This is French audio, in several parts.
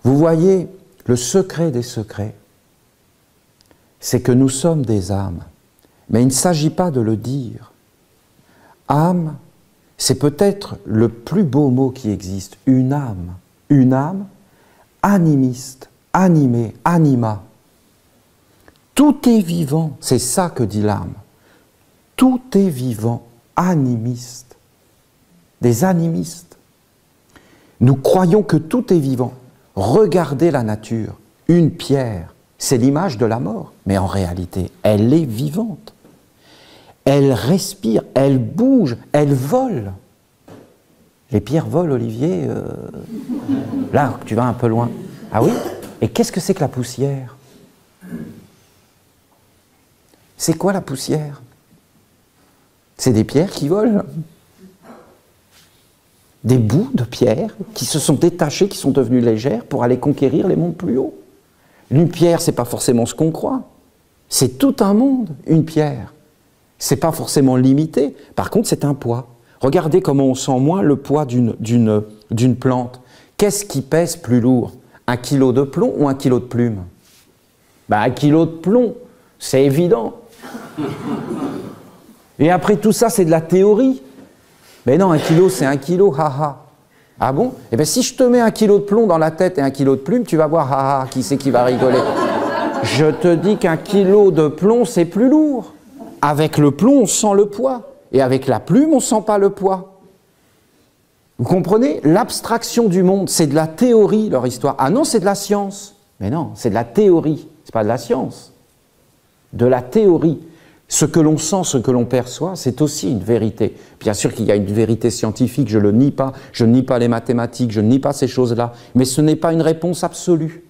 Vous voyez, le secret des secrets, c'est que nous sommes des âmes. Mais il ne s'agit pas de le dire. Âme, c'est peut-être le plus beau mot qui existe. Une âme animiste, animée, anima. Tout est vivant, c'est ça que dit l'âme. Tout est vivant, animiste. Des animistes. Nous croyons que tout est vivant. Regardez la nature, une pierre, c'est l'image de la mort, mais en réalité, elle est vivante. Elle respire, elle bouge, elle vole. Les pierres volent, Olivier. Là, tu vas un peu loin. Ah oui? Et qu'est-ce que c'est que la poussière? C'est quoi la poussière? C'est des pierres qui volent. Des bouts de pierres qui se sont détachées, qui sont devenues légères pour aller conquérir les mondes plus hauts. Une pierre, c'est pas forcément ce qu'on croit. C'est tout un monde, une pierre. C'est pas forcément limité. Par contre, c'est un poids. Regardez comment on sent moins le poids d'une plante. Qu'est-ce qui pèse plus lourd? 1 kilo de plomb ou 1 kilo de plume? Ben, 1 kilo de plomb, c'est évident. Et après tout ça, c'est de la théorie. Mais non, 1 kilo, c'est 1 kilo, haha. Ah bon? Eh bien, si je te mets 1 kilo de plomb dans la tête et 1 kilo de plume, tu vas voir, haha, qui c'est qui va rigoler? Je te dis qu'1 kilo de plomb, c'est plus lourd. Avec le plomb, on sent le poids. Et avec la plume, on ne sent pas le poids. Vous comprenez? L'abstraction du monde, c'est de la théorie, leur histoire. Ah non, c'est de la science. Mais non, c'est de la théorie. Ce n'est pas de la science. De la théorie. Ce que l'on sent, ce que l'on perçoit, c'est aussi une vérité. Bien sûr qu'il y a une vérité scientifique, je ne le nie pas. Je ne nie pas les mathématiques, je ne nie pas ces choses-là. Mais ce n'est pas une réponse absolue.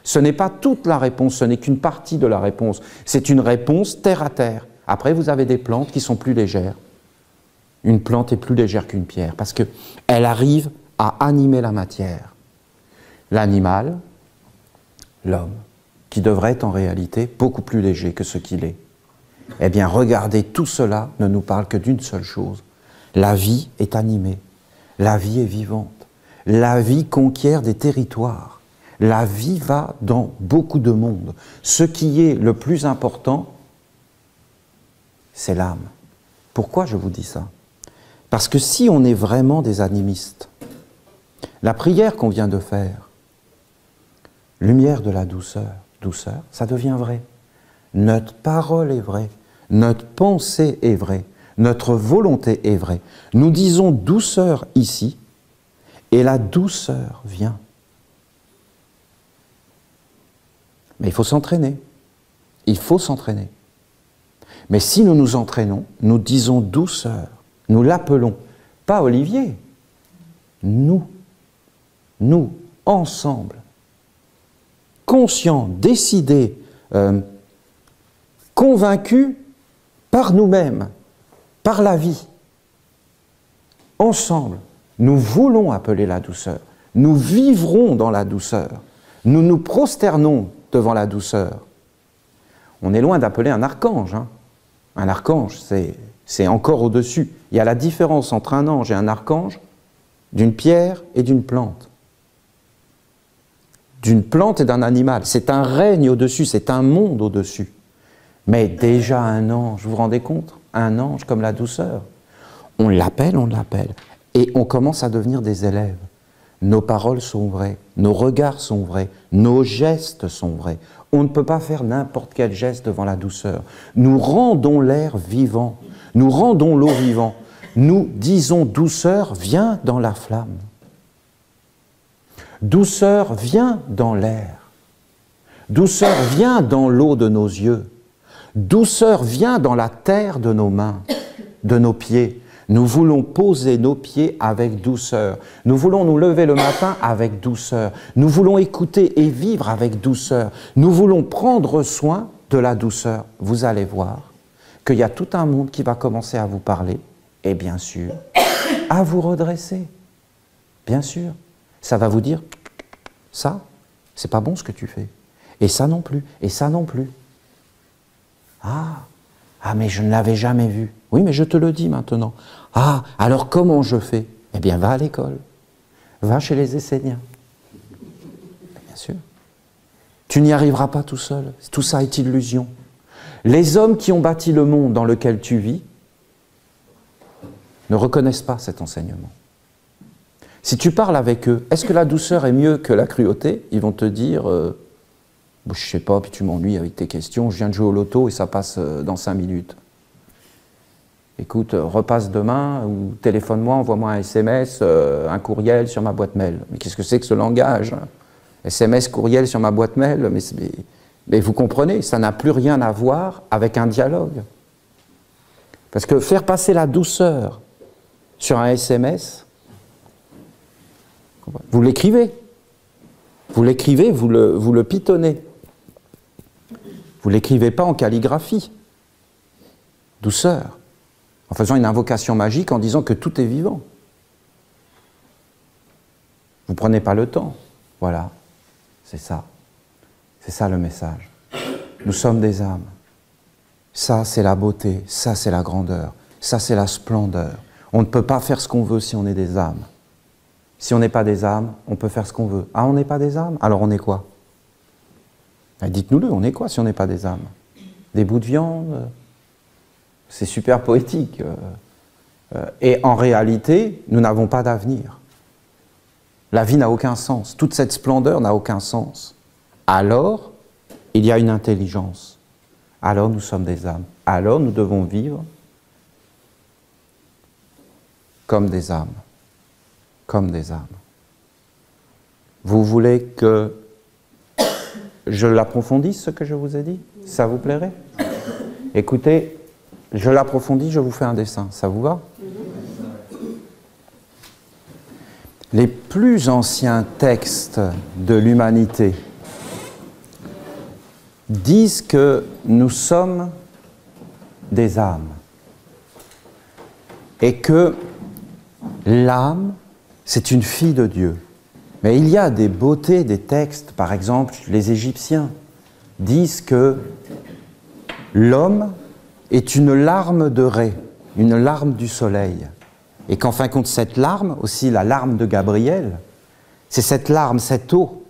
Ce n'est pas toute la réponse, ce n'est qu'une partie de la réponse. C'est une réponse terre à terre. Après, vous avez des plantes qui sont plus légères. Une plante est plus légère qu'une pierre parce qu'elle arrive à animer la matière. L'animal, l'homme, qui devrait être en réalité beaucoup plus léger que ce qu'il est. Eh bien, regardez, tout cela ne nous parle que d'une seule chose. La vie est animée, la vie est vivante, la vie conquiert des territoires, la vie va dans beaucoup de mondes. Ce qui est le plus important, c'est l'âme. Pourquoi je vous dis ça? Parce que si on est vraiment des animistes, la prière qu'on vient de faire, lumière de la douceur, douceur, ça devient vrai. Notre parole est vraie, notre pensée est vraie, notre volonté est vraie. Nous disons douceur ici, et la douceur vient. Mais il faut s'entraîner. Il faut s'entraîner. Mais si nous nous entraînons, nous disons douceur, nous l'appelons, pas Olivier, nous, ensemble, conscients, décidés, convaincus par nous-mêmes, par la vie. Ensemble, nous voulons appeler la douceur, nous vivrons dans la douceur, nous nous prosternons devant la douceur. On est loin d'appeler un archange, hein. Un archange, c'est encore au-dessus. Il y a la différence entre un ange et un archange, d'une pierre et d'une plante. D'une plante et d'un animal. C'est un règne au-dessus, c'est un monde au-dessus. Mais déjà un ange, vous vous rendez compte? Un ange comme la douceur. On l'appelle, et on commence à devenir des élèves. Nos paroles sont vraies, nos regards sont vrais, nos gestes sont vrais. On ne peut pas faire n'importe quel geste devant la douceur. Nous rendons l'air vivant, nous rendons l'eau vivant. Nous disons douceur, viens dans la flamme. Douceur, viens dans l'air. Douceur, viens dans l'eau de nos yeux. Douceur, viens dans la terre de nos mains, de nos pieds. Nous voulons poser nos pieds avec douceur. Nous voulons nous lever le matin avec douceur. Nous voulons écouter et vivre avec douceur. Nous voulons prendre soin de la douceur. Vous allez voir qu'il y a tout un monde qui va commencer à vous parler et bien sûr, à vous redresser. Bien sûr. Ça va vous dire, ça, c'est pas bon ce que tu fais. Et ça non plus, et ça non plus. Ah, mais je ne l'avais jamais vu. Oui, mais je te le dis maintenant. Ah, alors comment je fais? Eh bien, va à l'école. Va chez les Esséniens. Bien sûr. Tu n'y arriveras pas tout seul. Tout ça est illusion. Les hommes qui ont bâti le monde dans lequel tu vis ne reconnaissent pas cet enseignement. Si tu parles avec eux, est-ce que la douceur est mieux que la cruauté? Ils vont te dire, je sais pas, puis tu m'ennuies avec tes questions, je viens de jouer au loto et ça passe dans 5 minutes. Écoute, repasse demain, ou téléphone-moi, envoie-moi un SMS, un courriel sur ma boîte mail. Mais qu'est-ce que c'est que ce langage? SMS, courriel sur ma boîte mail, mais vous comprenez, ça n'a plus rien à voir avec un dialogue. Parce que faire passer la douceur sur un SMS, vous l'écrivez, vous le pitonnez. Vous ne l'écrivez pas en calligraphie. Douceur. En faisant une invocation magique en disant que tout est vivant. Vous ne prenez pas le temps. Voilà. C'est ça. C'est ça le message. Nous sommes des âmes. Ça, c'est la beauté. Ça, c'est la grandeur. Ça, c'est la splendeur. On ne peut pas faire ce qu'on veut si on est des âmes. Si on n'est pas des âmes, on peut faire ce qu'on veut. Ah, on n'est pas des âmes? Alors on est quoi? Dites-nous-le, on est quoi si on n'est pas des âmes? Des bouts de viande? C'est super poétique. Et en réalité, nous n'avons pas d'avenir. La vie n'a aucun sens. Toute cette splendeur n'a aucun sens. Alors, il y a une intelligence. Alors nous sommes des âmes. Alors nous devons vivre comme des âmes. Comme des âmes. Vous voulez que je l'approfondisse, ce que je vous ai dit? Ça vous plairait? Écoutez, je l'approfondis, je vous fais un dessin. Ça vous va? Les plus anciens textes de l'humanité disent que nous sommes des âmes et que l'âme, c'est une fille de Dieu. Mais il y a des beautés des textes, par exemple, les Égyptiens disent que l'homme est une larme de Ré, une larme du soleil. Et qu'en fin de compte, cette larme, aussi la larme de Gabriel, c'est cette larme, cette eau,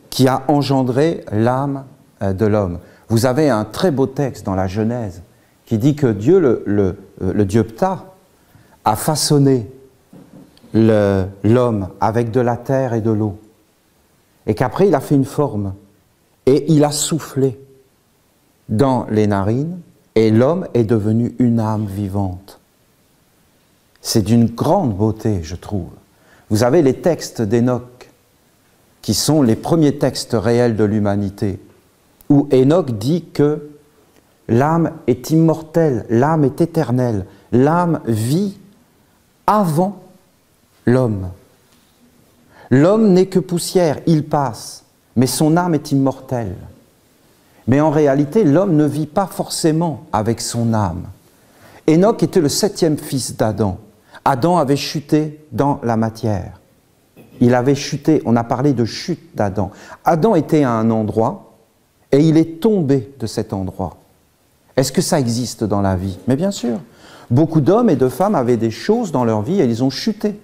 qui a engendré l'âme de l'homme. Vous avez un très beau texte dans la Genèse qui dit que Dieu, le Dieu Ptah, a façonné l'homme avec de la terre et de l'eau. Et qu'après, il a fait une forme. Et il a soufflé dans les narines, et l'homme est devenu une âme vivante. C'est d'une grande beauté, je trouve. Vous avez les textes d'Enoch, qui sont les premiers textes réels de l'humanité, où Enoch dit que l'âme est immortelle, l'âme est éternelle, l'âme vit avant l'homme. L'homme n'est que poussière, il passe, mais son âme est immortelle. Mais en réalité, l'homme ne vit pas forcément avec son âme. Enoch était le 7e fils d'Adam. Adam avait chuté dans la matière. Il avait chuté, on a parlé de chute d'Adam. Adam était à un endroit et il est tombé de cet endroit. Est-ce que ça existe dans la vie? Mais bien sûr. Beaucoup d'hommes et de femmes avaient des choses dans leur vie et ils ont chuté.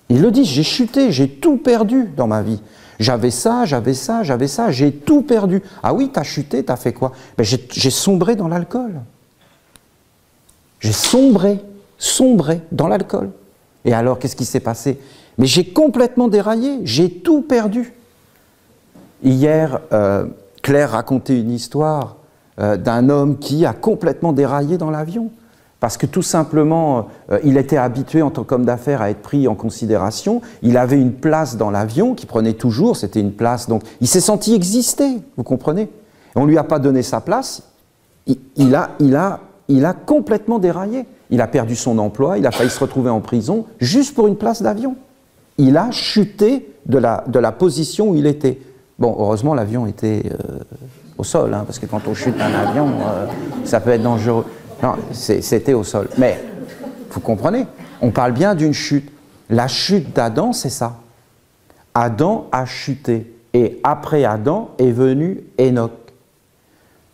Ils le disent, j'ai chuté, j'ai tout perdu dans ma vie. J'avais ça, j'avais ça, j'avais ça, j'ai tout perdu. Ah oui, t'as chuté, t'as fait quoi? Ben, j'ai sombré dans l'alcool. J'ai sombré dans l'alcool. Et alors, qu'est-ce qui s'est passé? Mais j'ai complètement déraillé, j'ai tout perdu. Hier, Claire racontait une histoire d'un homme qui a complètement déraillé dans l'avion. Parce que tout simplement, il était habitué en tant qu'homme d'affaires à être pris en considération. Il avait une place dans l'avion qu'il prenait toujours, c'était une place, donc il s'est senti exister, vous comprenez? Et on ne lui a pas donné sa place, il a complètement déraillé. Il a perdu son emploi, il a failli se retrouver en prison, juste pour une place d'avion. Il a chuté de la position où il était. Bon, heureusement, l'avion était au sol, hein, parce que quand on chute d'un avion, ça peut être dangereux. Non, c'était au sol. Mais, vous comprenez, on parle bien d'une chute. La chute d'Adam, c'est ça. Adam a chuté. Et après Adam est venu Enoch.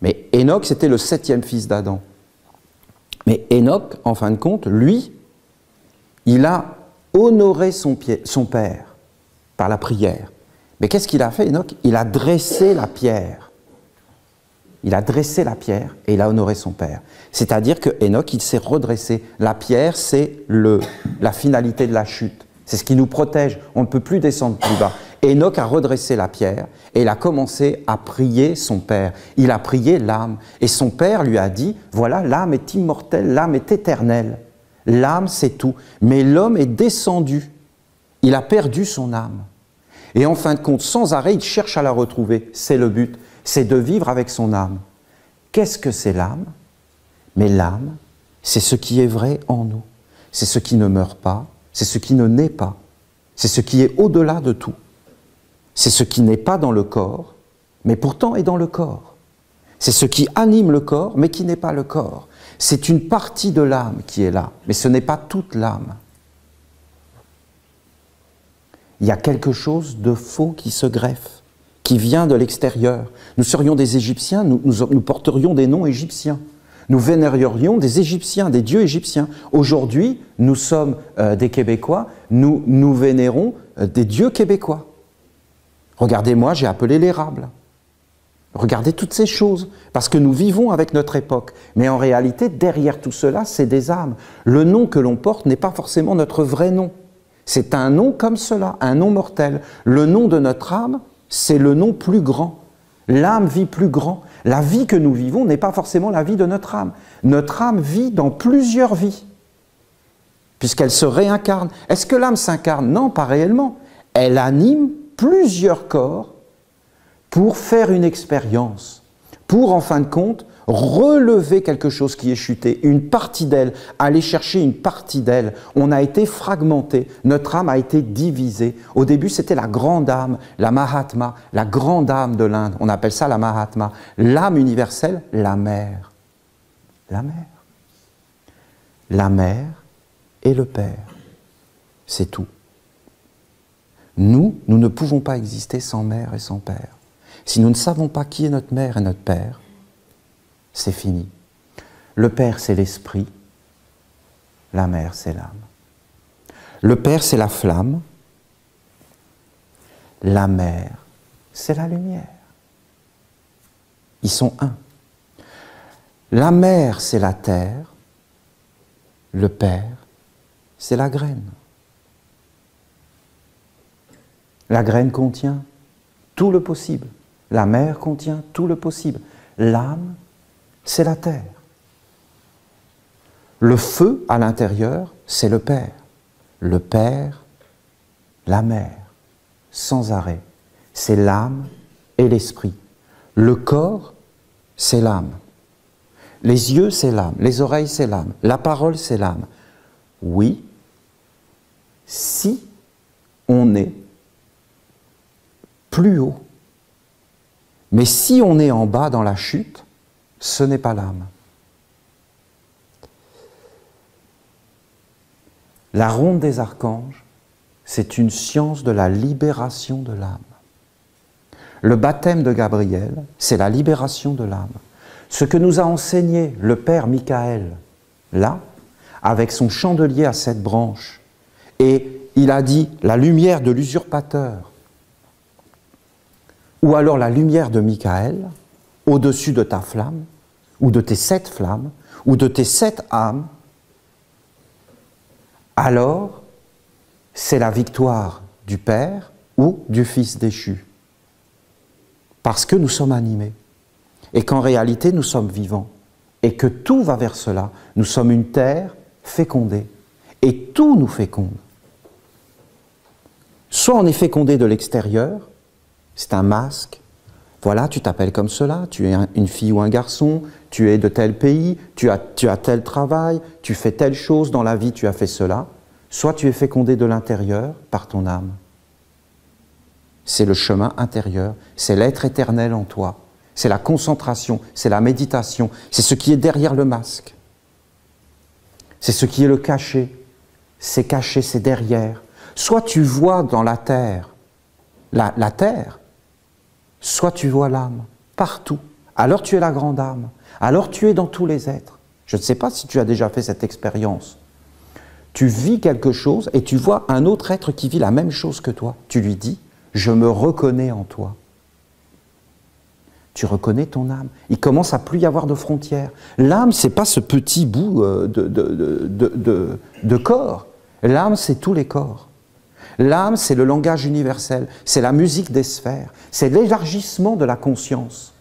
Mais Enoch, c'était le 7e fils d'Adam. Mais Enoch, en fin de compte, lui, il a honoré son père par la prière. Mais qu'est-ce qu'il a fait, Enoch? Il a dressé la pierre. Il a dressé la pierre et il a honoré son père. C'est-à-dire que Enoch, il s'est redressé. La pierre, c'est la finalité de la chute. C'est ce qui nous protège. On ne peut plus descendre plus bas. Enoch a redressé la pierre et il a commencé à prier son père. Il a prié l'âme. Et son père lui a dit, voilà, l'âme est immortelle, l'âme est éternelle. L'âme, c'est tout. Mais l'homme est descendu. Il a perdu son âme. Et en fin de compte, sans arrêt, il cherche à la retrouver. C'est le but. C'est de vivre avec son âme. Qu'est-ce que c'est l'âme? Mais l'âme, c'est ce qui est vrai en nous. C'est ce qui ne meurt pas. C'est ce qui ne naît pas. C'est ce qui est au-delà de tout. C'est ce qui n'est pas dans le corps, mais pourtant est dans le corps. C'est ce qui anime le corps, mais qui n'est pas le corps. C'est une partie de l'âme qui est là, mais ce n'est pas toute l'âme. Il y a quelque chose de faux qui se greffe, qui vient de l'extérieur. Nous serions des Égyptiens, nous porterions des noms égyptiens. Nous vénérierions des Égyptiens, des dieux égyptiens. Aujourd'hui, nous sommes des Québécois, nous vénérons des dieux québécois. Regardez-moi, j'ai appelé l'érable. Regardez toutes ces choses, parce que nous vivons avec notre époque. Mais en réalité, derrière tout cela, c'est des âmes. Le nom que l'on porte n'est pas forcément notre vrai nom. C'est un nom comme cela, un nom mortel. Le nom de notre âme, c'est le nom plus grand. L'âme vit plus grand. La vie que nous vivons n'est pas forcément la vie de notre âme. Notre âme vit dans plusieurs vies, puisqu'elle se réincarne. Est-ce que l'âme s'incarne? Non, pas réellement. Elle anime plusieurs corps pour faire une expérience, pour en fin de compte relever quelque chose qui est chuté, une partie d'elle, aller chercher une partie d'elle. On a été fragmenté, notre âme a été divisée. Au début, c'était la grande âme, la Mahatma, la grande âme de l'Inde. On appelle ça la Mahatma. L'âme universelle, la mère. La mère. La mère et le père. C'est tout. Nous ne pouvons pas exister sans mère et sans père. Si nous ne savons pas qui est notre mère et notre père, c'est fini. Le père, c'est l'esprit. La mère, c'est l'âme. Le père, c'est la flamme. La mère, c'est la lumière. Ils sont un. La mère, c'est la terre. Le père, c'est la graine. La graine contient tout le possible. La mère contient tout le possible. L'âme, c'est la terre. Le feu à l'intérieur, c'est le père. Le père, la mère, sans arrêt. C'est l'âme et l'esprit. Le corps, c'est l'âme. Les yeux, c'est l'âme. Les oreilles, c'est l'âme. La parole, c'est l'âme. Oui, si on est plus haut. Mais si on est en bas dans la chute, ce n'est pas l'âme. La ronde des archanges, c'est une science de la libération de l'âme. Le baptême de Gabriel, c'est la libération de l'âme. Ce que nous a enseigné le Père Michael, là, avec son chandelier à 7 branches, et il a dit la lumière de l'usurpateur, ou alors la lumière de Michael, au-dessus de ta flamme, ou de tes 7 flammes, ou de tes 7 âmes, alors c'est la victoire du Père ou du Fils déchu. Parce que nous sommes animés, et qu'en réalité nous sommes vivants, et que tout va vers cela. Nous sommes une terre fécondée, et tout nous féconde. Soit on est fécondé de l'extérieur, c'est un masque. Voilà, tu t'appelles comme cela, tu es une fille ou un garçon, tu es de tel pays, tu as tel travail, tu fais telle chose dans la vie, tu as fait cela. Soit tu es fécondé de l'intérieur par ton âme. C'est le chemin intérieur, c'est l'être éternel en toi, c'est la concentration, c'est la méditation, c'est ce qui est derrière le masque. C'est ce qui est le caché, c'est derrière. Soit tu vois dans la terre, la terre, soit tu vois l'âme, partout. Alors tu es la grande âme, alors tu es dans tous les êtres. Je ne sais pas si tu as déjà fait cette expérience. Tu vis quelque chose et tu vois un autre être qui vit la même chose que toi. Tu lui dis, Je me reconnais en toi. Tu reconnais ton âme. Il commence à plus y avoir de frontières. L'âme, ce n'est pas ce petit bout de corps. L'âme, c'est tous les corps. L'âme, c'est le langage universel. C'est la musique des sphères. C'est l'élargissement de la conscience.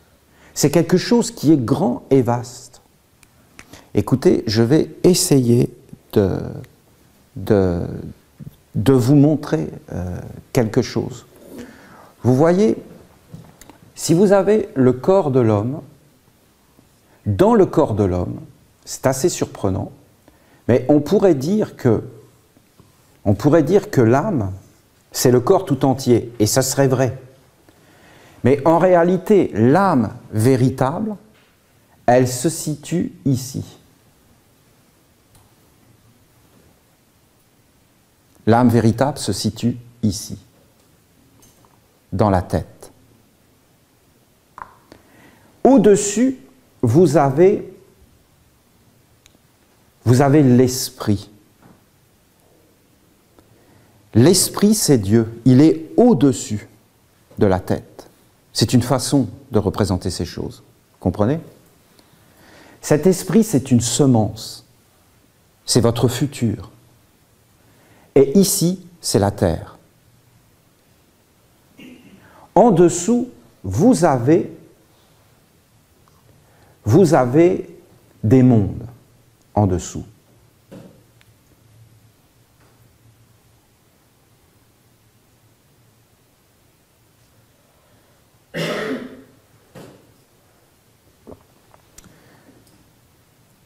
C'est quelque chose qui est grand et vaste. Écoutez, je vais essayer de vous montrer quelque chose. Vous voyez, si vous avez le corps de l'homme, dans le corps de l'homme, c'est assez surprenant, mais on pourrait dire que l'âme, c'est le corps tout entier, et ça serait vrai. Mais en réalité, l'âme véritable, elle se situe ici. L'âme véritable se situe ici, dans la tête. Au-dessus, vous avez l'esprit. L'esprit, c'est Dieu. Il est au-dessus de la tête. C'est une façon de représenter ces choses. Comprenez? Cet esprit, c'est une semence. C'est votre futur. Et ici, c'est la terre. En dessous, vous avez des mondes en dessous.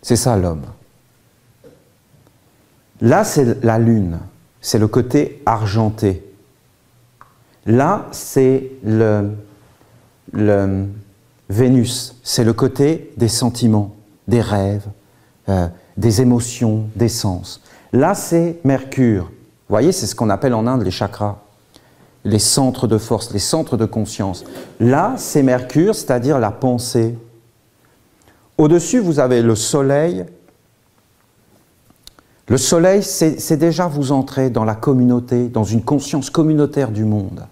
C'est ça l'homme. Là, c'est la lune, c'est le côté argenté. Là, c'est le Vénus, c'est le côté des sentiments, des rêves, des émotions, des sens. Là, c'est Mercure. Vous voyez, c'est ce qu'on appelle en Inde les chakras, les centres de force, les centres de conscience. Là, c'est Mercure, c'est-à-dire la pensée. Au-dessus, vous avez le soleil. Le soleil, c'est déjà vous entrer dans la communauté, dans une conscience communautaire du monde.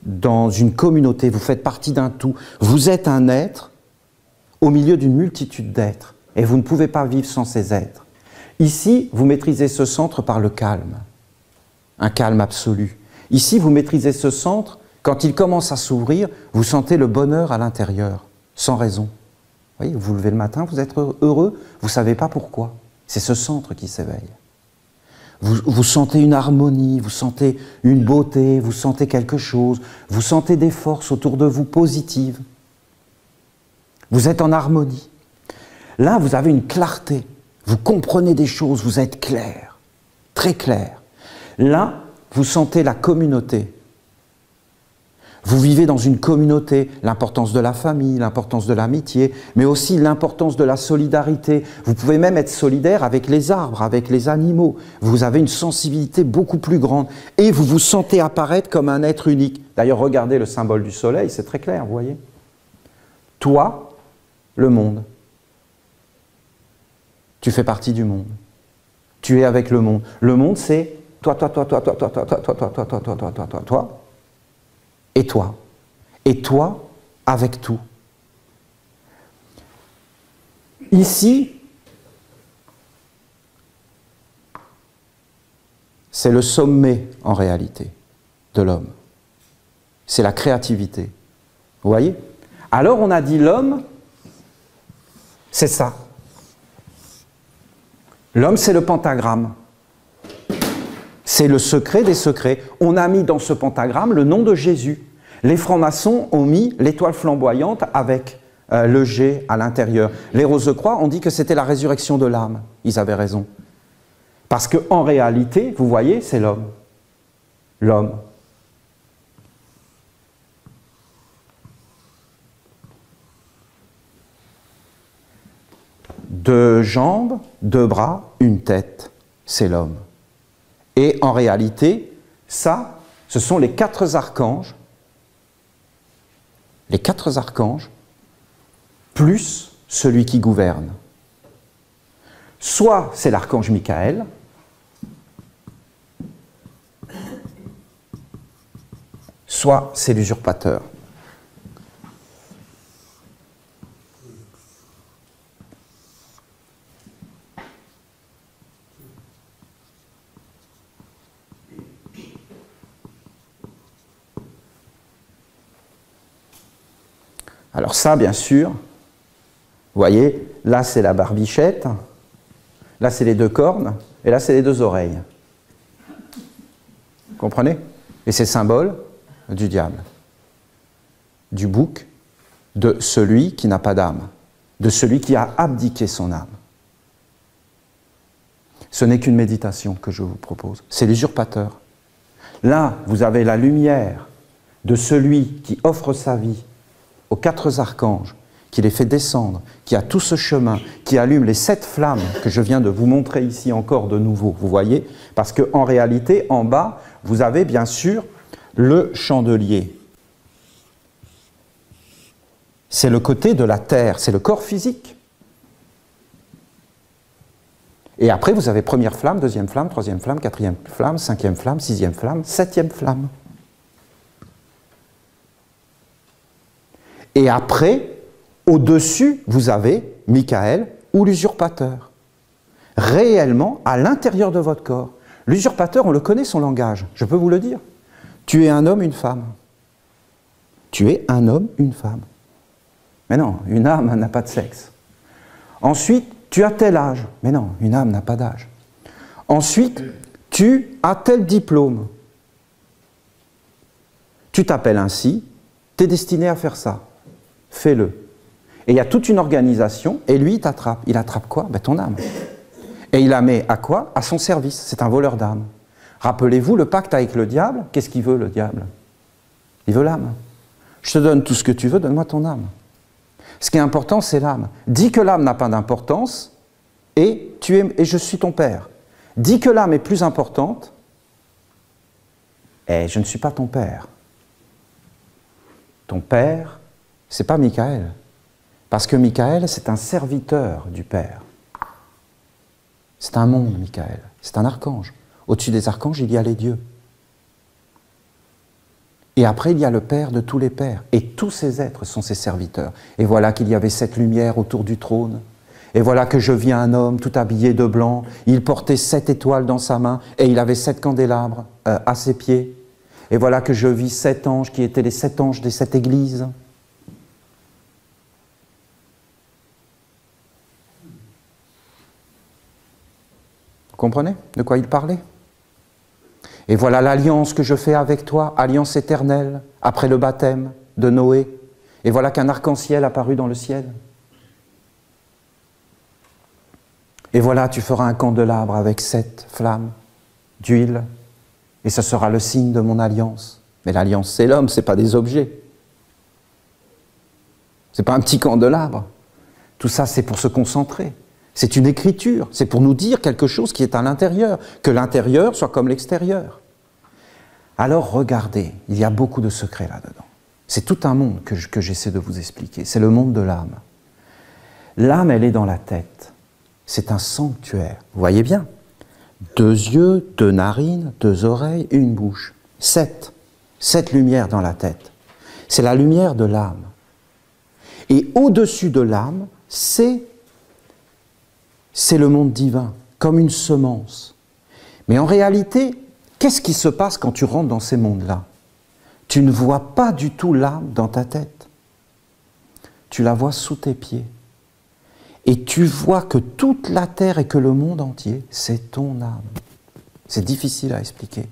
Dans une communauté, vous faites partie d'un tout. Vous êtes un être au milieu d'une multitude d'êtres. Et vous ne pouvez pas vivre sans ces êtres. Ici, vous maîtrisez ce centre par le calme. Un calme absolu. Ici, vous maîtrisez ce centre, quand il commence à s'ouvrir, vous sentez le bonheur à l'intérieur, sans raison. Vous voyez, vous vous levez le matin, vous êtes heureux, vous ne savez pas pourquoi. C'est ce centre qui s'éveille. Vous sentez une harmonie, vous sentez une beauté, vous sentez quelque chose, vous sentez des forces autour de vous positives. Vous êtes en harmonie. Là, vous avez une clarté, vous comprenez des choses, vous êtes clair, très clair. Là, vous sentez la communauté. Vous vivez dans une communauté, l'importance de la famille, l'importance de l'amitié, mais aussi l'importance de la solidarité. Vous pouvez même être solidaire avec les arbres, avec les animaux. Vous avez une sensibilité beaucoup plus grande et vous vous sentez apparaître comme un être unique. D'ailleurs, regardez le symbole du soleil, c'est très clair, vous voyez. Toi, le monde. Tu fais partie du monde. Tu es avec le monde. Le monde, c'est toi, toi, toi, toi, toi, toi, toi, toi, toi, toi, toi, toi, toi, toi, toi, toi, toi. Et toi avec tout. Ici, c'est le sommet en réalité de l'homme. C'est la créativité. Vous voyez? Alors on a dit l'homme, c'est ça. L'homme, c'est le pentagramme. C'est le secret des secrets. On a mis dans ce pentagramme le nom de Jésus. Les francs-maçons ont mis l'étoile flamboyante avec le G à l'intérieur. Les Rose-Croix ont dit que c'était la résurrection de l'âme. Ils avaient raison. Parce qu'en réalité, vous voyez, c'est l'homme. L'homme. Deux jambes, deux bras, une tête. C'est l'homme. Et en réalité, ça, ce sont les 4 archanges. Les 4 archanges, plus celui qui gouverne. Soit c'est l'archange Michael, soit c'est l'usurpateur. Alors ça, bien sûr, vous voyez, là c'est la barbichette, là c'est les deux cornes, et là c'est les deux oreilles. Vous comprenez? Et c'est symbole du diable, du bouc, de celui qui n'a pas d'âme, de celui qui a abdiqué son âme. Ce n'est qu'une méditation que je vous propose, c'est l'usurpateur. Là, vous avez la lumière de celui qui offre sa vie aux 4 archanges, qui les fait descendre, qui a tout ce chemin, qui allume les 7 flammes que je viens de vous montrer ici encore de nouveau, vous voyez? Parce qu'en réalité, en bas, vous avez bien sûr le chandelier. C'est le côté de la terre, c'est le corps physique. Et après, vous avez première flamme, deuxième flamme, troisième flamme, quatrième flamme, cinquième flamme, sixième flamme, septième flamme. Et après, au-dessus, vous avez Michael ou l'usurpateur. Réellement, à l'intérieur de votre corps. L'usurpateur, on le connaît son langage, je peux vous le dire. Tu es un homme, une femme. Tu es un homme, une femme. Mais non, une âme n'a pas de sexe. Ensuite, tu as tel âge. Mais non, une âme n'a pas d'âge. Ensuite, tu as tel diplôme. Tu t'appelles ainsi, tu es destiné à faire ça. Fais-le. Et il y a toute une organisation, et lui, il t'attrape. Il attrape quoi? Ben, ton âme. Et il la met à quoi? À son service. C'est un voleur d'âme. Rappelez-vous, le pacte avec le diable, qu'est-ce qu'il veut, le diable? Il veut l'âme. Je te donne tout ce que tu veux, donne-moi ton âme. Ce qui est important, c'est l'âme. Dis que l'âme n'a pas d'importance, et je suis ton père. Dis que l'âme est plus importante, et je ne suis pas ton père. Ton père, c'est pas Michael. Parce que Michael, c'est un serviteur du Père. C'est un monde, Michael. C'est un archange. Au-dessus des archanges, il y a les dieux. Et après, il y a le Père de tous les pères. Et tous ces êtres sont ses serviteurs. Et voilà qu'il y avait cette lumière autour du trône. Et voilà que je vis un homme tout habillé de blanc. Il portait 7 étoiles dans sa main et il avait 7 candélabres à ses pieds. Et voilà que je vis 7 anges qui étaient les 7 anges des 7 églises. Vous comprenez de quoi il parlait? Et voilà l'alliance que je fais avec toi, alliance éternelle, après le baptême de Noé. Et voilà qu'un arc-en-ciel apparut dans le ciel. Et voilà, tu feras un candélabre avec 7 flammes d'huile, et ce sera le signe de mon alliance. Mais l'alliance, c'est l'homme, ce n'est pas des objets. Ce n'est pas un petit candélabre. Tout ça, c'est pour se concentrer. C'est une écriture, c'est pour nous dire quelque chose qui est à l'intérieur, que l'intérieur soit comme l'extérieur. Alors regardez, il y a beaucoup de secrets là-dedans. C'est tout un monde que j'essaie de vous expliquer, c'est le monde de l'âme. L'âme, elle est dans la tête, c'est un sanctuaire, vous voyez bien? 2 yeux, 2 narines, 2 oreilles, une bouche. 7 lumières dans la tête. C'est la lumière de l'âme. Et au-dessus de l'âme, c'est le monde divin, comme une semence. Mais en réalité, qu'est-ce qui se passe quand tu rentres dans ces mondes-là? Tu ne vois pas du tout l'âme dans ta tête. Tu la vois sous tes pieds. Et tu vois que toute la terre et que le monde entier, c'est ton âme. C'est difficile à expliquer.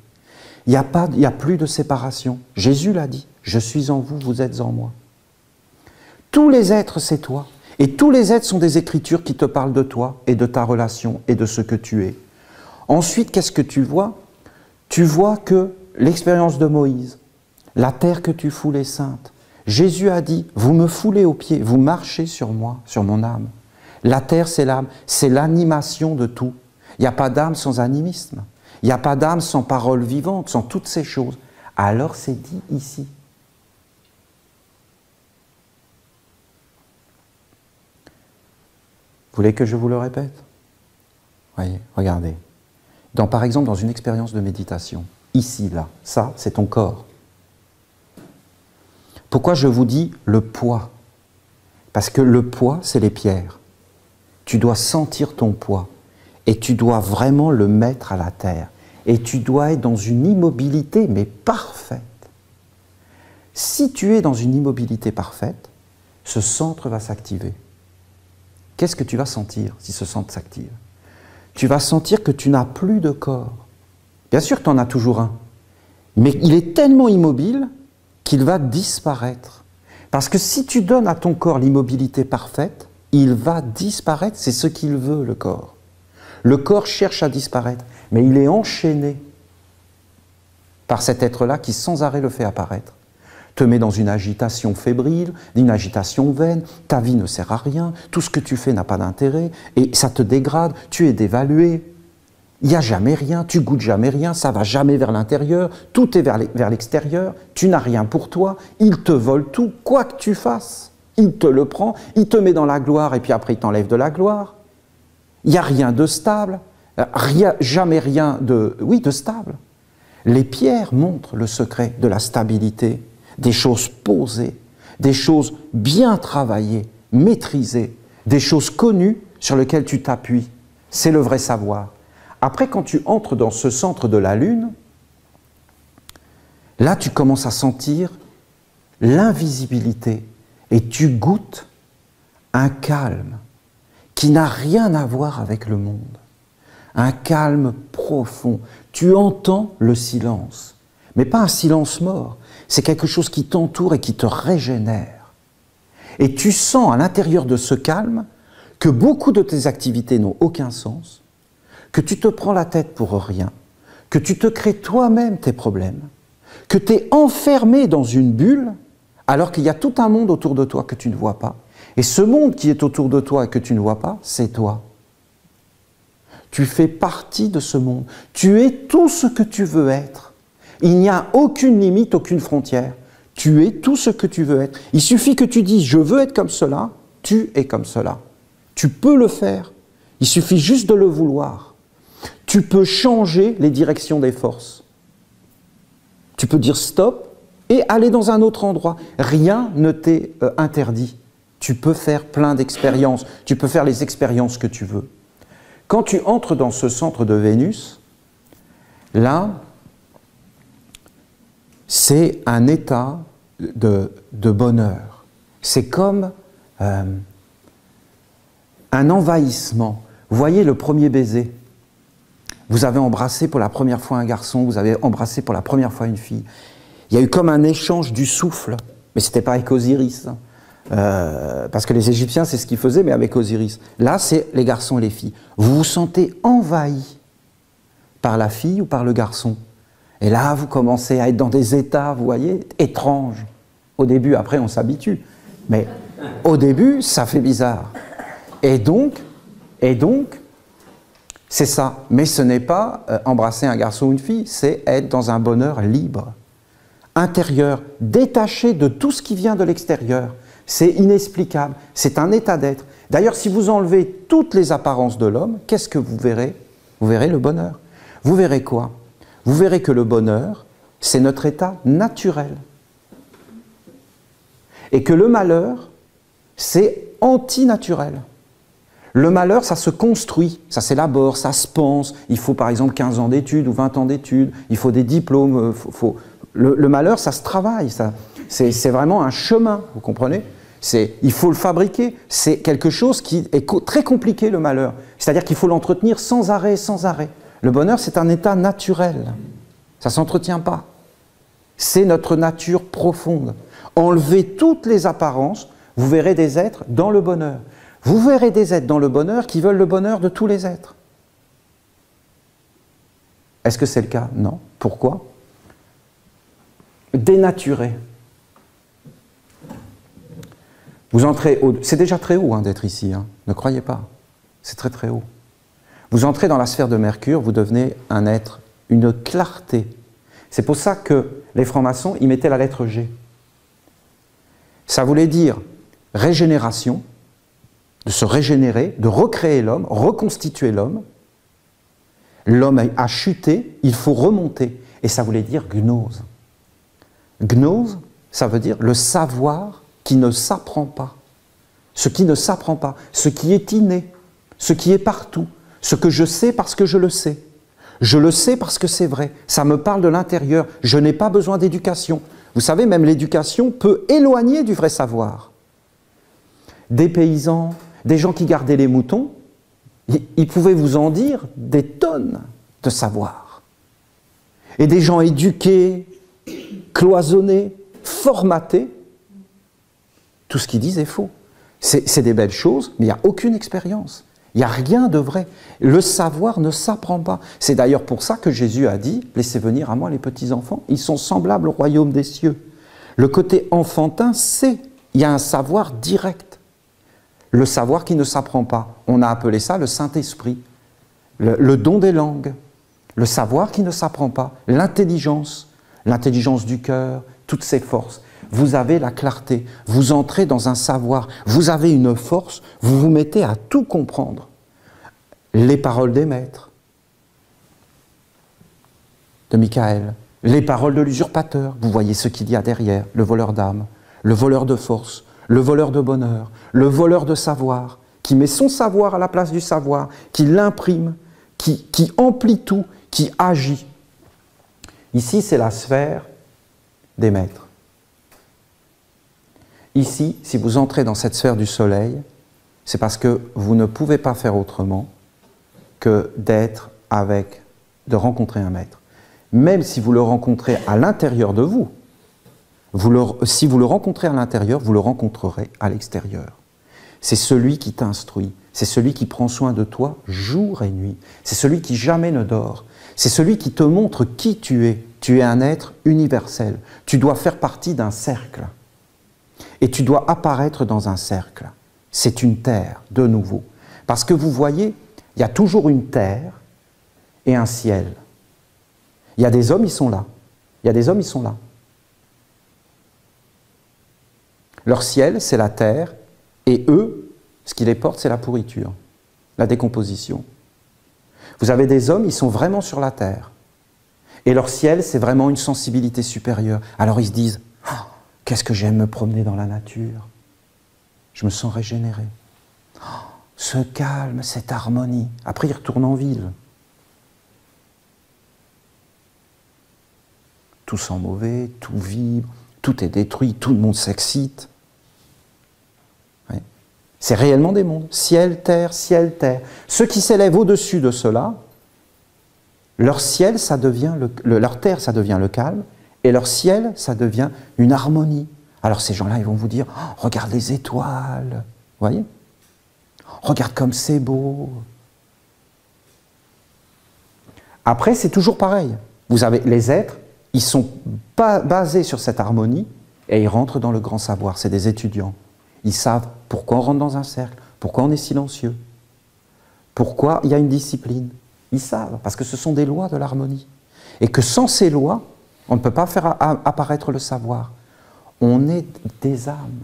Il n'y a plus de séparation. Jésus l'a dit, je suis en vous, vous êtes en moi. Tous les êtres, c'est toi. Et tous les êtres sont des écritures qui te parlent de toi et de ta relation et de ce que tu es. Ensuite, qu'est-ce que tu vois? Tu vois que l'expérience de Moïse, la terre que tu foules est sainte. Jésus a dit, vous me foulez aux pieds, vous marchez sur moi, sur mon âme. La terre, c'est l'âme, c'est l'animation de tout. Il n'y a pas d'âme sans animisme. Il n'y a pas d'âme sans parole vivante, sans toutes ces choses. Alors c'est dit ici. Vous voulez que je vous le répète? Voyez, regardez. Par exemple, dans une expérience de méditation, ici, là, ça, c'est ton corps. Pourquoi je vous dis le poids? Parce que le poids, c'est les pierres. Tu dois sentir ton poids et tu dois vraiment le mettre à la terre. Et tu dois être dans une immobilité, mais parfaite. Si tu es dans une immobilité parfaite, ce centre va s'activer. Qu'est-ce que tu vas sentir si ce centre s'active? Tu vas sentir que tu n'as plus de corps. Bien sûr que tu en as toujours un, mais il est tellement immobile qu'il va disparaître. Parce que si tu donnes à ton corps l'immobilité parfaite, il va disparaître, c'est ce qu'il veut, le corps. Le corps cherche à disparaître, mais il est enchaîné par cet être-là qui sans arrêt le fait apparaître. Te met dans une agitation fébrile, une agitation vaine, ta vie ne sert à rien, tout ce que tu fais n'a pas d'intérêt, et ça te dégrade, tu es dévalué, il n'y a jamais rien, tu goûtes jamais rien, ça va jamais vers l'intérieur, tout est vers l'extérieur, tu n'as rien pour toi, il te vole tout, quoi que tu fasses, il te le prend, il te met dans la gloire et puis après il t'enlève de la gloire. Il n'y a rien de stable, jamais rien de stable. Les pierres montrent le secret de la stabilité, des choses posées, des choses bien travaillées, maîtrisées, des choses connues sur lesquelles tu t'appuies. C'est le vrai savoir. Après, quand tu entres dans ce centre de la Lune, là, tu commences à sentir l'invisibilité et tu goûtes un calme qui n'a rien à voir avec le monde. Un calme profond. Tu entends le silence, mais pas un silence mort. C'est quelque chose qui t'entoure et qui te régénère. Et tu sens à l'intérieur de ce calme que beaucoup de tes activités n'ont aucun sens, que tu te prends la tête pour rien, que tu te crées toi-même tes problèmes, que tu es enfermé dans une bulle alors qu'il y a tout un monde autour de toi que tu ne vois pas. Et ce monde qui est autour de toi et que tu ne vois pas, c'est toi. Tu fais partie de ce monde. Tu es tout ce que tu veux être. Il n'y a aucune limite, aucune frontière. Tu es tout ce que tu veux être. Il suffit que tu dises « je veux être comme cela », tu es comme cela. Tu peux le faire. Il suffit juste de le vouloir. Tu peux changer les directions des forces. Tu peux dire stop et aller dans un autre endroit. Rien ne t'est interdit. Tu peux faire plein d'expériences. Tu peux faire les expériences que tu veux. Quand tu entres dans ce centre de Vénus, là, c'est un état de bonheur. C'est comme un envahissement. Vous voyez le premier baiser. Vous avez embrassé pour la première fois un garçon, vous avez embrassé pour la première fois une fille. Il y a eu comme un échange du souffle, mais ce n'était pas avec Osiris. Parce que les Égyptiens, c'est ce qu'ils faisaient, mais avec Osiris. Là, c'est les garçons et les filles. Vous vous sentez envahi par la fille ou par le garçon. Et là, vous commencez à être dans des états, vous voyez, étranges. Au début, après, on s'habitue. Mais au début, ça fait bizarre. Et donc, c'est ça. Mais ce n'est pas embrasser un garçon ou une fille, c'est être dans un bonheur libre, intérieur, détaché de tout ce qui vient de l'extérieur. C'est inexplicable, c'est un état d'être. D'ailleurs, si vous enlevez toutes les apparences de l'homme, qu'est-ce que vous verrez? Vous verrez le bonheur. Vous verrez quoi? Vous verrez que le bonheur, c'est notre état naturel. Et que le malheur, c'est antinaturel. Le malheur, ça se construit, ça s'élabore, ça se pense. Il faut par exemple 15 ans d'études ou 20 ans d'études, il faut des diplômes. Le malheur, ça se travaille, c'est vraiment un chemin, vous comprenez? Il faut le fabriquer, c'est quelque chose qui est très compliqué, le malheur. C'est-à-dire qu'il faut l'entretenir sans arrêt, sans arrêt. Le bonheur, c'est un état naturel, ça ne s'entretient pas. C'est notre nature profonde. Enlevez toutes les apparences, vous verrez des êtres dans le bonheur. Vous verrez des êtres dans le bonheur qui veulent le bonheur de tous les êtres. Est-ce que c'est le cas? Non. Pourquoi? Dénaturé. Vous entrez c'est déjà très haut d'être ici, ne croyez pas. C'est très très haut. Vous entrez dans la sphère de Mercure, vous devenez un être, une clarté. C'est pour ça que les francs-maçons y mettaient la lettre G. Ça voulait dire régénération, de se régénérer, de recréer l'homme, reconstituer l'homme. L'homme a chuté, il faut remonter. Et ça voulait dire gnose. Gnose, ça veut dire le savoir qui ne s'apprend pas. Ce qui ne s'apprend pas, ce qui est inné, ce qui est partout, ce que je sais parce que je le sais. Je le sais parce que c'est vrai, ça me parle de l'intérieur, je n'ai pas besoin d'éducation. Vous savez, même l'éducation peut éloigner du vrai savoir. Des paysans, des gens qui gardaient les moutons, ils pouvaient vous en dire des tonnes de savoir. Et des gens éduqués, cloisonnés, formatés, tout ce qu'ils disent est faux. C'est des belles choses, mais il n'y a aucune expérience. Il n'y a rien de vrai. Le savoir ne s'apprend pas. C'est d'ailleurs pour ça que Jésus a dit « Laissez venir à moi les petits-enfants, ils sont semblables au royaume des cieux ». Le côté enfantin, c'est, il y a un savoir direct. Le savoir qui ne s'apprend pas. On a appelé ça le Saint-Esprit, le don des langues. Le savoir qui ne s'apprend pas, l'intelligence du cœur, toutes ces forces. Vous avez la clarté, vous entrez dans un savoir, vous avez une force, vous vous mettez à tout comprendre. Les paroles des maîtres, de Michael, les paroles de l'usurpateur, vous voyez ce qu'il y a derrière, le voleur d'âme, le voleur de force, le voleur de bonheur, le voleur de savoir, qui met son savoir à la place du savoir, qui l'imprime, qui emplit tout, qui agit. Ici, c'est la sphère des maîtres. Ici, si vous entrez dans cette sphère du soleil, c'est parce que vous ne pouvez pas faire autrement que de rencontrer un maître. Même si vous le rencontrez à l'intérieur de vous, si vous le rencontrez à l'intérieur, vous le rencontrerez à l'extérieur. C'est celui qui t'instruit, c'est celui qui prend soin de toi jour et nuit, c'est celui qui jamais ne dort, c'est celui qui te montre qui tu es. Tu es un être universel, tu dois faire partie d'un cercle. Et tu dois apparaître dans un cercle. C'est une terre, de nouveau. Parce que vous voyez, il y a toujours une terre et un ciel. Il y a des hommes, ils sont là. Il y a des hommes, ils sont là. Leur ciel, c'est la terre, et eux, ce qui les porte, c'est la pourriture, la décomposition. Vous avez des hommes, ils sont vraiment sur la terre. Et leur ciel, c'est vraiment une sensibilité supérieure. Alors ils se disent, oh, qu'est-ce que j'aime me promener dans la nature. Je me sens régénéré. Oh, ce calme, cette harmonie. Après, ils retournent en ville. Tout sent mauvais, tout vibre, tout est détruit, tout le monde s'excite. Oui. C'est réellement des mondes. Ciel, terre, ciel, terre. Ceux qui s'élèvent au-dessus de cela, leur ciel, ça devient leur terre, ça devient le calme, et leur ciel, ça devient une harmonie. Alors ces gens-là, ils vont vous dire, oh, regarde les étoiles, vous voyez? Regarde comme c'est beau. Après, c'est toujours pareil. Vous avez les êtres, ils sont pas basés sur cette harmonie, et ils rentrent dans le grand savoir. C'est des étudiants. Ils savent pourquoi on rentre dans un cercle, pourquoi on est silencieux, pourquoi il y a une discipline. Ils savent, parce que ce sont des lois de l'harmonie. Et que sans ces lois, on ne peut pas faire apparaître le savoir. On est des âmes.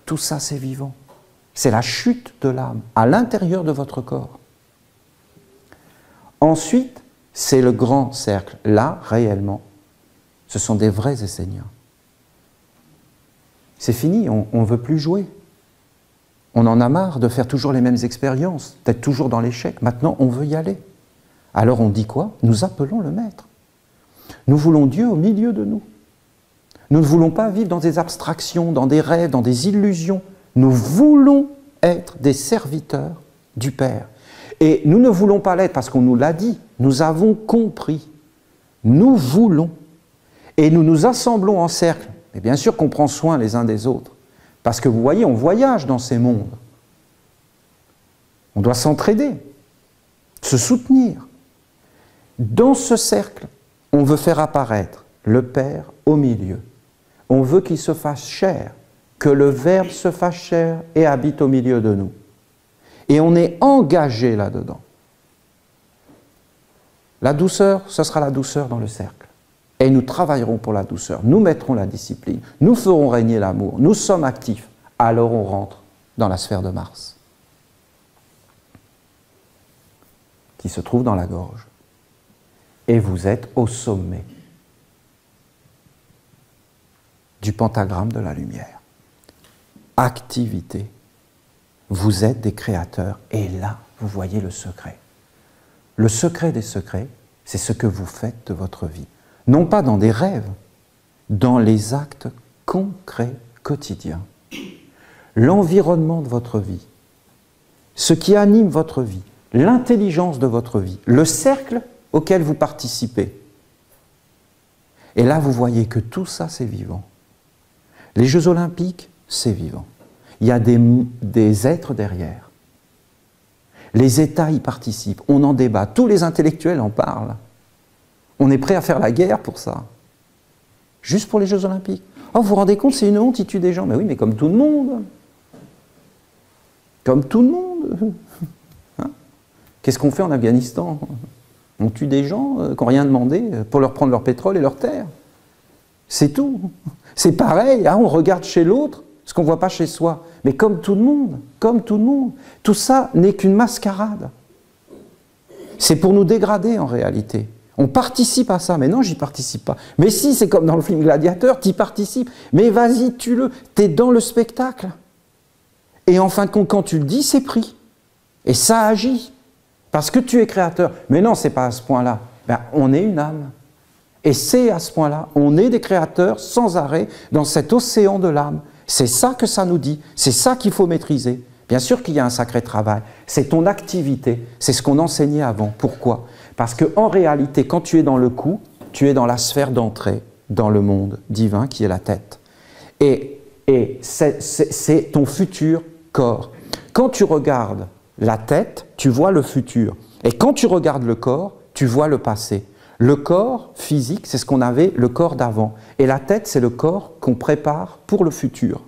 Tout ça, c'est vivant. C'est la chute de l'âme, à l'intérieur de votre corps. Ensuite, c'est le grand cercle. Là, réellement, ce sont des vrais enseignants. C'est fini, on ne veut plus jouer. On en a marre de faire toujours les mêmes expériences, d'être toujours dans l'échec. Maintenant, on veut y aller. Alors on dit quoi? Nous appelons le Maître. Nous voulons Dieu au milieu de nous. Nous ne voulons pas vivre dans des abstractions, dans des rêves, dans des illusions. Nous voulons être des serviteurs du Père. Et nous ne voulons pas l'être parce qu'on nous l'a dit. Nous avons compris. Nous voulons. Et nous nous assemblons en cercle. Et bien sûr qu'on prend soin les uns des autres. Parce que vous voyez, on voyage dans ces mondes. On doit s'entraider, se soutenir. Dans ce cercle, on veut faire apparaître le Père au milieu. On veut qu'il se fasse chair, que le Verbe se fasse chair et habite au milieu de nous. Et on est engagé là-dedans. La douceur, ce sera la douceur dans le cercle. Et nous travaillerons pour la douceur, nous mettrons la discipline, nous ferons régner l'amour, nous sommes actifs. Alors on rentre dans la sphère de Mars, qui se trouve dans la gorge. Et vous êtes au sommet du pentagramme de la lumière. Activité. Vous êtes des créateurs et là, vous voyez le secret. Le secret des secrets, c'est ce que vous faites de votre vie. Non pas dans des rêves, dans les actes concrets quotidiens. L'environnement de votre vie, ce qui anime votre vie, l'intelligence de votre vie, le cercle auquel vous participez. Et là, vous voyez que tout ça, c'est vivant. Les Jeux Olympiques, c'est vivant. Il y a des êtres derrière. Les États y participent, on en débat, tous les intellectuels en parlent. On est prêt à faire la guerre pour ça. Juste pour les Jeux Olympiques. Oh, vous vous rendez compte, c'est une honte, ils tuent des gens. Mais oui, mais comme tout le monde. Comme tout le monde. Hein? Qu'est-ce qu'on fait en Afghanistan? On tue des gens qui n'ont rien demandé pour leur prendre leur pétrole et leur terre. C'est tout. C'est pareil, hein, on regarde chez l'autre ce qu'on ne voit pas chez soi. Mais comme tout le monde, comme tout le monde. Tout ça n'est qu'une mascarade. C'est pour nous dégrader en réalité. On participe à ça, mais non, j'y participe pas. Mais si, c'est comme dans le film Gladiateur, tu y participes. Mais vas-y, tue-le, tu es dans le spectacle. Et en fin de compte, quand tu le dis, c'est pris. Et ça agit. Parce que tu es créateur. Mais non, c'est pas à ce point-là. Ben, on est une âme. Et c'est à ce point-là, on est des créateurs sans arrêt dans cet océan de l'âme. C'est ça que ça nous dit. C'est ça qu'il faut maîtriser. Bien sûr qu'il y a un sacré travail. C'est ton activité. C'est ce qu'on enseignait avant. Pourquoi ? Parce qu'en réalité, quand tu es dans le coup, tu es dans la sphère d'entrée dans le monde divin qui est la tête. Et c'est ton futur corps. Quand tu regardes la tête, tu vois le futur. Et quand tu regardes le corps, tu vois le passé. Le corps physique, c'est ce qu'on avait, le corps d'avant. Et la tête, c'est le corps qu'on prépare pour le futur.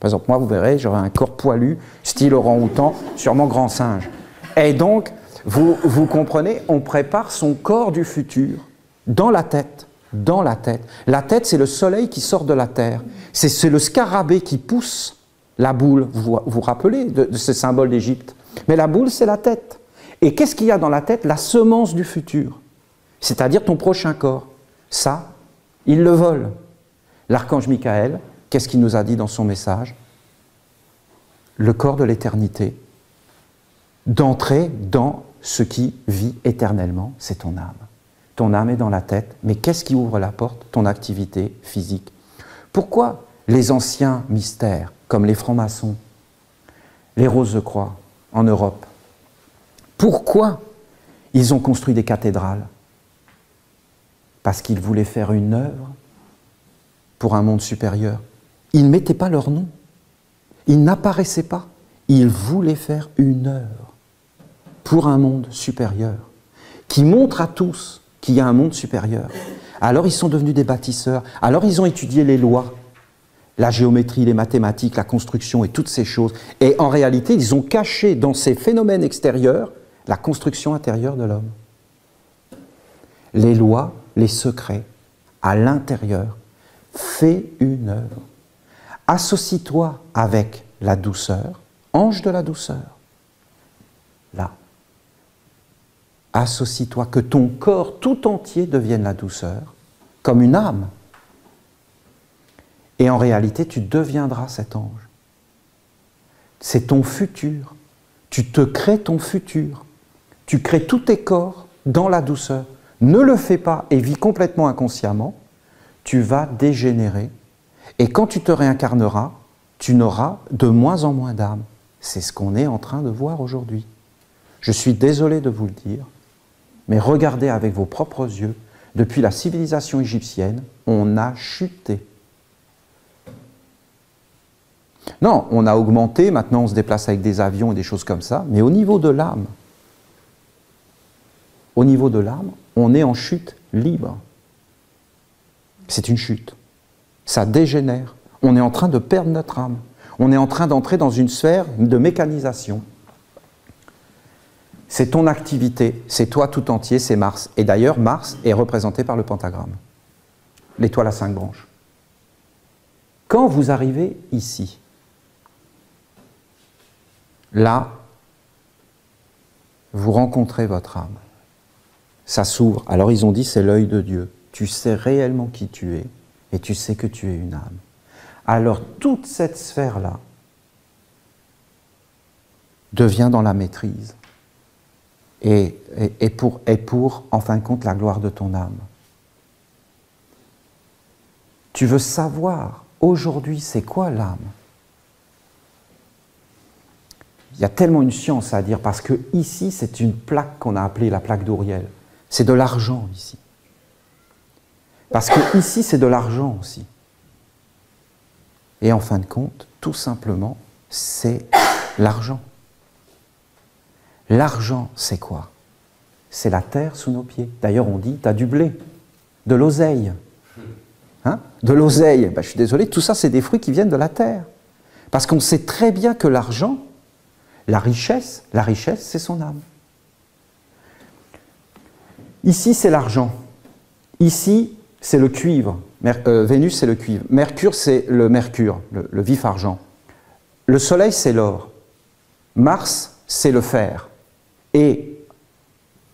Par exemple, moi, vous verrez, j'aurai un corps poilu, style orang-outan, sûrement grand singe. Et donc, vous comprenez, on prépare son corps du futur dans la tête. Dans la tête. La tête, c'est le soleil qui sort de la terre. C'est le scarabée qui pousse la boule. Vous vous rappelez de ce symbole d'Égypte? Mais la boule, c'est la tête. Et qu'est-ce qu'il y a dans la tête? La semence du futur. C'est-à-dire ton prochain corps. Ça, il le vole. L'archange Michael, qu'est-ce qu'il nous a dit dans son message? Le corps de l'éternité. D'entrer dans ce qui vit éternellement, c'est ton âme. Ton âme est dans la tête, mais qu'est-ce qui ouvre la porte? Ton activité physique. Pourquoi les anciens mystères, comme les francs-maçons, les Rose-Croix en Europe, pourquoi ils ont construit des cathédrales? Parce qu'ils voulaient faire une œuvre pour un monde supérieur. Ils ne mettaient pas leur nom. Ils n'apparaissaient pas. Ils voulaient faire une œuvre pour un monde supérieur, qui montre à tous qu'il y a un monde supérieur. Alors ils sont devenus des bâtisseurs. Alors ils ont étudié les lois, la géométrie, les mathématiques, la construction et toutes ces choses. Et en réalité, ils ont caché dans ces phénomènes extérieurs la construction intérieure de l'homme. Les lois, les secrets, à l'intérieur, fais une œuvre. Associe-toi avec la douceur, ange de la douceur. Là. Associe-toi, que ton corps tout entier devienne la douceur, comme une âme. Et en réalité, tu deviendras cet ange. C'est ton futur. Tu te crées ton futur. Tu crées tous tes corps dans la douceur. Ne le fais pas et vis complètement inconsciemment. Tu vas dégénérer. Et quand tu te réincarneras, tu n'auras de moins en moins d'âme. C'est ce qu'on est en train de voir aujourd'hui. Je suis désolé de vous le dire, mais regardez avec vos propres yeux, depuis la civilisation égyptienne, on a chuté. Non, on a augmenté, maintenant on se déplace avec des avions et des choses comme ça, mais au niveau de l'âme, on est en chute libre. C'est une chute. Ça dégénère. On est en train de perdre notre âme. On est en train d'entrer dans une sphère de mécanisation. C'est ton activité, c'est toi tout entier, c'est Mars. Et d'ailleurs, Mars est représenté par le pentagramme, l'étoile à 5 branches. Quand vous arrivez ici, là, vous rencontrez votre âme. Ça s'ouvre. Alors ils ont dit c'est l'œil de Dieu. Tu sais réellement qui tu es et tu sais que tu es une âme. Alors toute cette sphère-là devient dans la maîtrise et pour, en fin de compte, la gloire de ton âme. Tu veux savoir, aujourd'hui, c'est quoi l'âme? Il y a tellement une science à dire, parce que ici, c'est une plaque qu'on a appelée la plaque d'Auriel. C'est de l'argent, ici. Parce que ici, c'est de l'argent aussi. Et en fin de compte, tout simplement, c'est l'argent. L'argent, c'est quoi? C'est la terre sous nos pieds. D'ailleurs, on dit, tu as du blé, de l'oseille. Hein? De l'oseille. Ben, je suis désolé, tout ça, c'est des fruits qui viennent de la terre. Parce qu'on sait très bien que l'argent, la richesse, c'est son âme. Ici, c'est l'argent. Ici, c'est le cuivre. Vénus, c'est le cuivre. Mercure, c'est le mercure, le vif argent. Le soleil, c'est l'or. Mars, c'est le fer. Et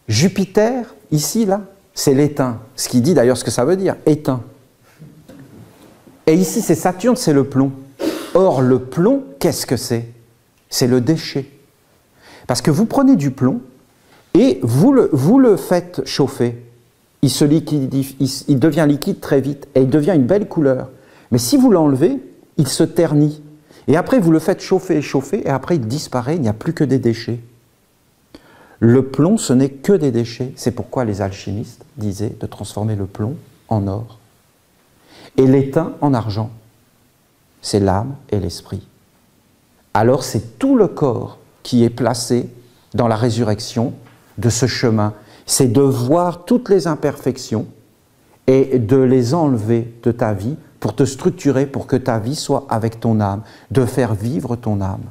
Jupiter, ici, là, c'est l'étain. Ce qui dit d'ailleurs ce que ça veut dire, étain. Et ici, c'est Saturne, c'est le plomb. Or, le plomb, qu'est-ce que c'est? C'est le déchet. Parce que vous prenez du plomb et vous le faites chauffer. Il se liquidifie, il devient liquide très vite et il devient une belle couleur. Mais si vous l'enlevez, il se ternit. Et après, vous le faites chauffer et après, il disparaît, il n'y a plus que des déchets. Le plomb, ce n'est que des déchets. C'est pourquoi les alchimistes disaient de transformer le plomb en or. Et l'étain en argent. C'est l'âme et l'esprit. Alors, c'est tout le corps qui est placé dans la résurrection de ce chemin. C'est de voir toutes les imperfections et de les enlever de ta vie pour te structurer, pour que ta vie soit avec ton âme, de faire vivre ton âme.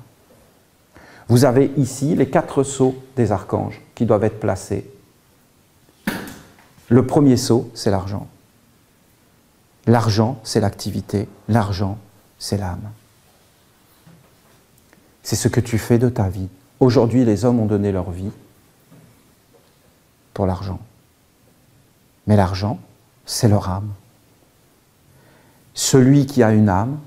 Vous avez ici les 4 sceaux des archanges qui doivent être placés. Le premier sceau, c'est l'argent. L'argent, c'est l'activité. L'argent, c'est l'âme. C'est ce que tu fais de ta vie. Aujourd'hui, les hommes ont donné leur vie pour l'argent. Mais l'argent, c'est leur âme. Celui qui a une âme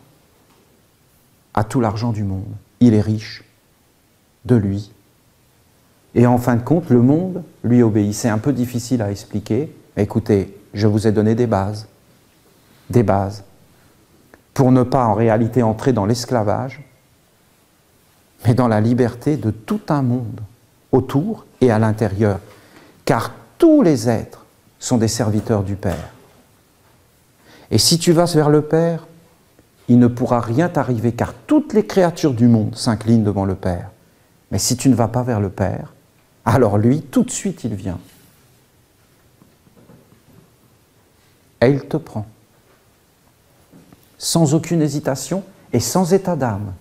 a tout l'argent du monde. Il est riche de lui. Et en fin de compte, le monde lui obéit. C'est un peu difficile à expliquer. Écoutez, je vous ai donné des bases. Des bases. Pour ne pas en réalité entrer dans l'esclavage, mais dans la liberté de tout un monde, autour et à l'intérieur. Car tous les êtres sont des serviteurs du Père. Et si tu vas vers le Père, il ne pourra rien t'arriver, car toutes les créatures du monde s'inclinent devant le Père. Mais si tu ne vas pas vers le Père, alors lui, tout de suite, il vient. Et il te prend. Sans aucune hésitation et sans état d'âme.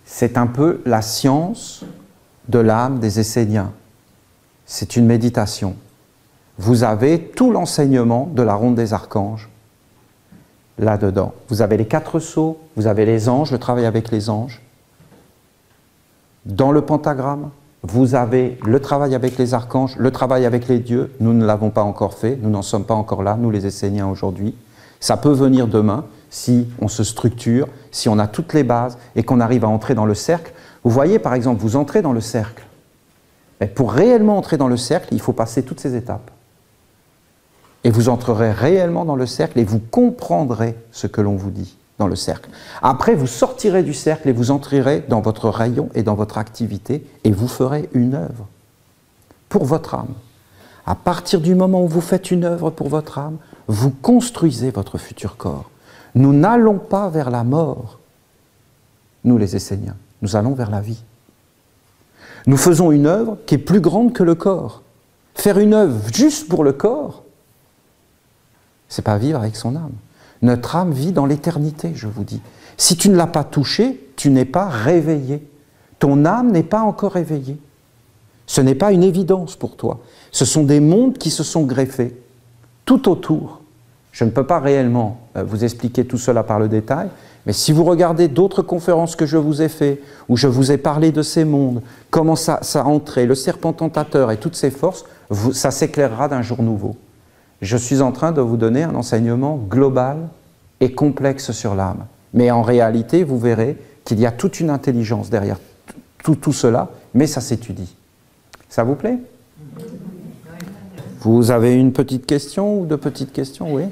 C'est un peu la science de l'âme des Esséniens. C'est une méditation. Vous avez tout l'enseignement de la ronde des archanges là-dedans. Vous avez les 4 sceaux, vous avez les anges, le travail avec les anges. Dans le pentagramme, vous avez le travail avec les archanges, le travail avec les dieux. Nous ne l'avons pas encore fait, nous n'en sommes pas encore là, nous les Esséniens aujourd'hui. Ça peut venir demain si on se structure, si on a toutes les bases et qu'on arrive à entrer dans le cercle. Vous voyez, par exemple, vous entrez dans le cercle. Mais pour réellement entrer dans le cercle, il faut passer toutes ces étapes. Et vous entrerez réellement dans le cercle et vous comprendrez ce que l'on vous dit dans le cercle. Après, vous sortirez du cercle et vous entrerez dans votre rayon et dans votre activité et vous ferez une œuvre pour votre âme. À partir du moment où vous faites une œuvre pour votre âme, vous construisez votre futur corps. Nous n'allons pas vers la mort, nous les Esséniens, nous allons vers la vie. Nous faisons une œuvre qui est plus grande que le corps. Faire une œuvre juste pour le corps, c'est pas vivre avec son âme. Notre âme vit dans l'éternité, je vous dis. Si tu ne l'as pas touchée, tu n'es pas réveillé. Ton âme n'est pas encore réveillée. Ce n'est pas une évidence pour toi. Ce sont des mondes qui se sont greffés tout autour. Je ne peux pas réellement vous expliquer tout cela par le détail, mais si vous regardez d'autres conférences que je vous ai faites, où je vous ai parlé de ces mondes, comment ça entrait, le serpent tentateur et toutes ces forces, ça s'éclairera d'un jour nouveau. Je suis en train de vous donner un enseignement global et complexe sur l'âme. Mais en réalité, vous verrez qu'il y a toute une intelligence derrière tout cela, mais ça s'étudie. Ça vous plaît? Vous avez une petite question ou deux petites questions? Oui.